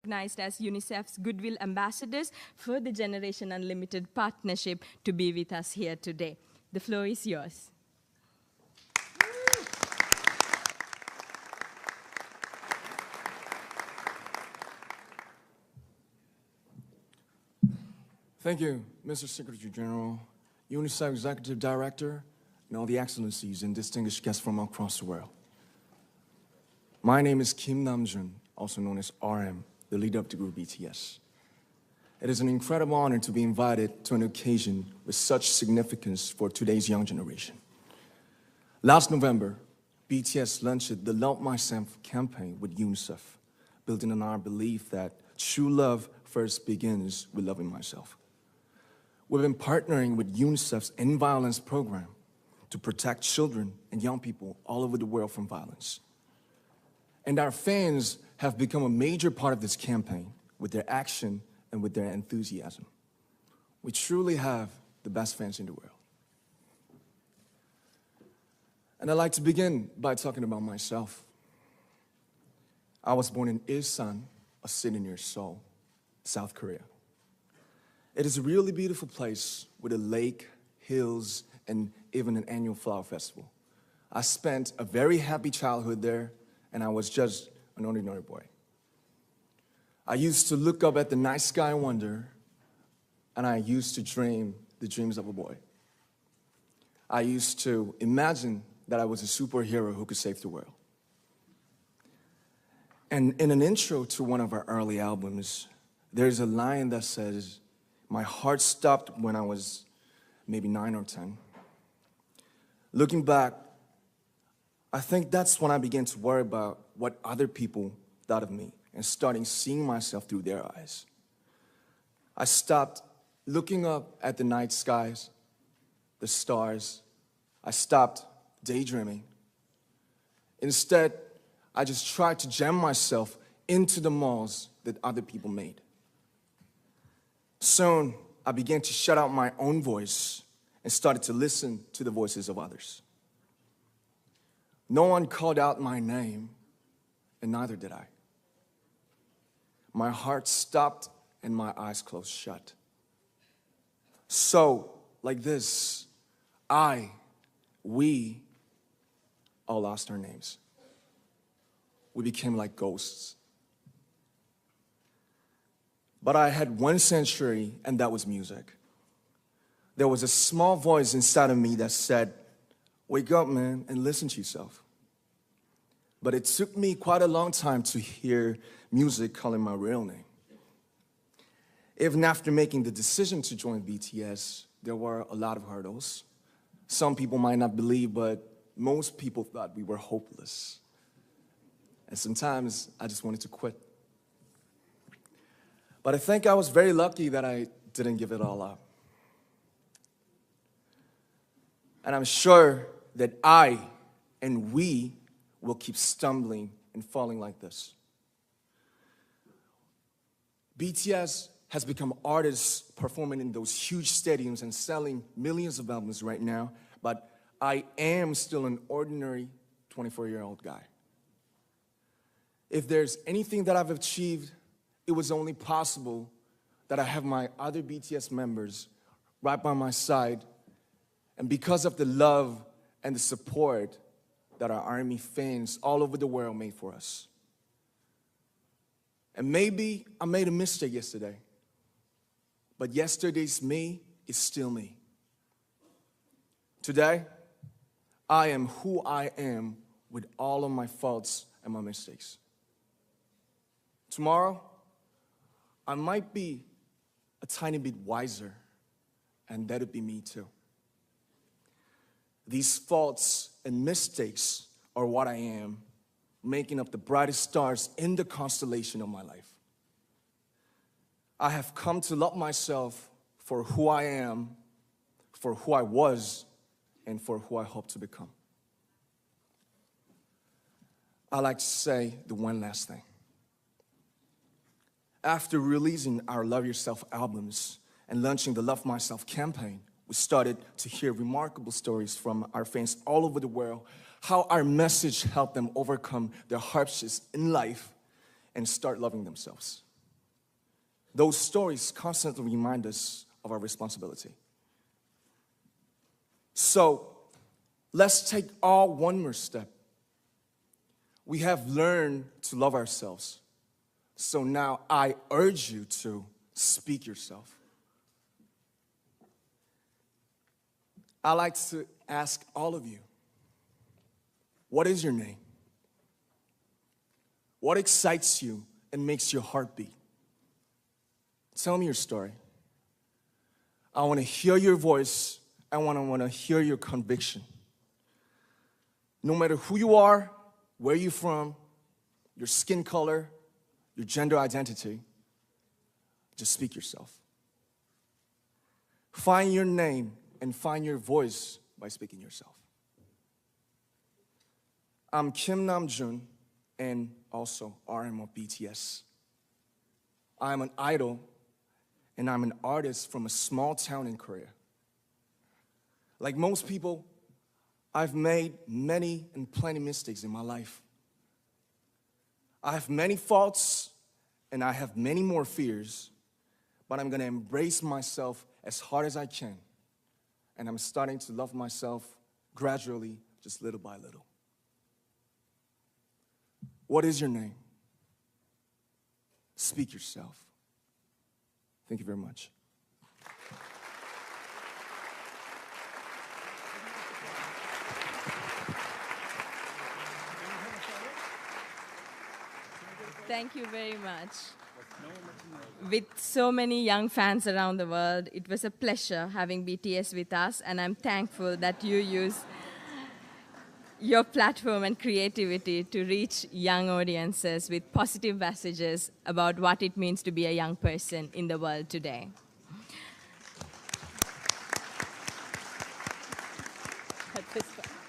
recognized as UNICEF's Goodwill Ambassadors for the Generation Unlimited partnership to be with us here today. The floor is yours. Thank you, Mr. Secretary General, UNICEF Executive Director, and all the excellencies and distinguished guests from across the world. My name is Kim Namjoon, also known as RM, the leader of the group BTS. It is an incredible honor to be invited to an occasion with such significance for today's young generation. Last November, BTS launched the Love Myself campaign with UNICEF, building on our belief that true love first begins with loving myself. We've been partnering with UNICEF's End Violence program to protect children and young people all over the world from violence. And our fans have become a major part of this campaign with their action and with their enthusiasm. We truly have the best fans in the world. And I'd like to begin by talking about myself. I was born in Ilsan, a city near Seoul, South Korea. It is a really beautiful place with a lake, hills, and even an annual flower festival. I spent a very happy childhood there, and I was just an ordinary boy. I used to look up at the night sky and wonder, and I used to dream the dreams of a boy. I used to imagine that I was a superhero who could save the world. And in an intro to one of our early albums, there's a line that says, "My heart stopped when I was maybe 9 or 10. Looking back, I think that's when I began to worry about what other people thought of me and starting seeing myself through their eyes. I stopped looking up at the night skies, the stars. I stopped daydreaming. Instead, I just tried to jam myself into the malls that other people made. Soon, I began to shut out my own voice and started to listen to the voices of others. No one called out my name, and neither did I. My heart stopped and my eyes closed shut. So, like this, we all lost our names. We became like ghosts. But I had one sanctuary, and that was music. There was a small voice inside of me that said, "Wake up, man, and listen to yourself." But it took me quite a long time to hear music calling my real name. Even after making the decision to join BTS, there were a lot of hurdles. Some people might not believe, but most people thought we were hopeless. And sometimes I just wanted to quit. But I think I was very lucky that I didn't give it all up. And I'm sure that I and we will keep stumbling and falling like this. BTS has become artists performing in those huge stadiums and selling millions of albums right now, but I am still an ordinary 24-year-old guy. If there's anything that I've achieved, it was only possible that I have my other BTS members right by my side, and because of the love and the support that our ARMY fans all over the world made for us. And maybe I made a mistake yesterday, but yesterday's me is still me. Today, I am who I am with all of my faults and my mistakes. Tomorrow, I might be a tiny bit wiser, and that'd be me too. These faults and mistakes are what I am, making up the brightest stars in the constellation of my life. I have come to love myself for who I am, for who I was, and for who I hope to become. I like to say the one last thing. After releasing our Love Yourself albums and launching the Love Myself campaign, we started to hear remarkable stories from our fans all over the world, how our message helped them overcome their hardships in life and start loving themselves. Those stories constantly remind us of our responsibility. So let's take all one more step. We have learned to love ourselves. So now I urge you to speak yourself. I'd like to ask all of you, what is your name? What excites you and makes your heart beat? Tell me your story. I want to hear your voice. I want to hear your conviction. No matter who you are, where you're from, your skin color, your gender identity, just speak yourself. Find your name and find your voice by speaking yourself. I'm Kim Namjoon and also RM of BTS. I'm an idol and I'm an artist from a small town in Korea. Like most people, I've made many and plenty mistakes in my life. I have many faults and I have many more fears, but I'm gonna embrace myself as hard as I can. And I'm starting to love myself gradually, just little by little. What is your name? Speak yourself. Thank you very much. Thank you very much. With so many young fans around the world, it was a pleasure having BTS with us, and I'm thankful that you use your platform and creativity to reach young audiences with positive messages about what it means to be a young person in the world today. At this point.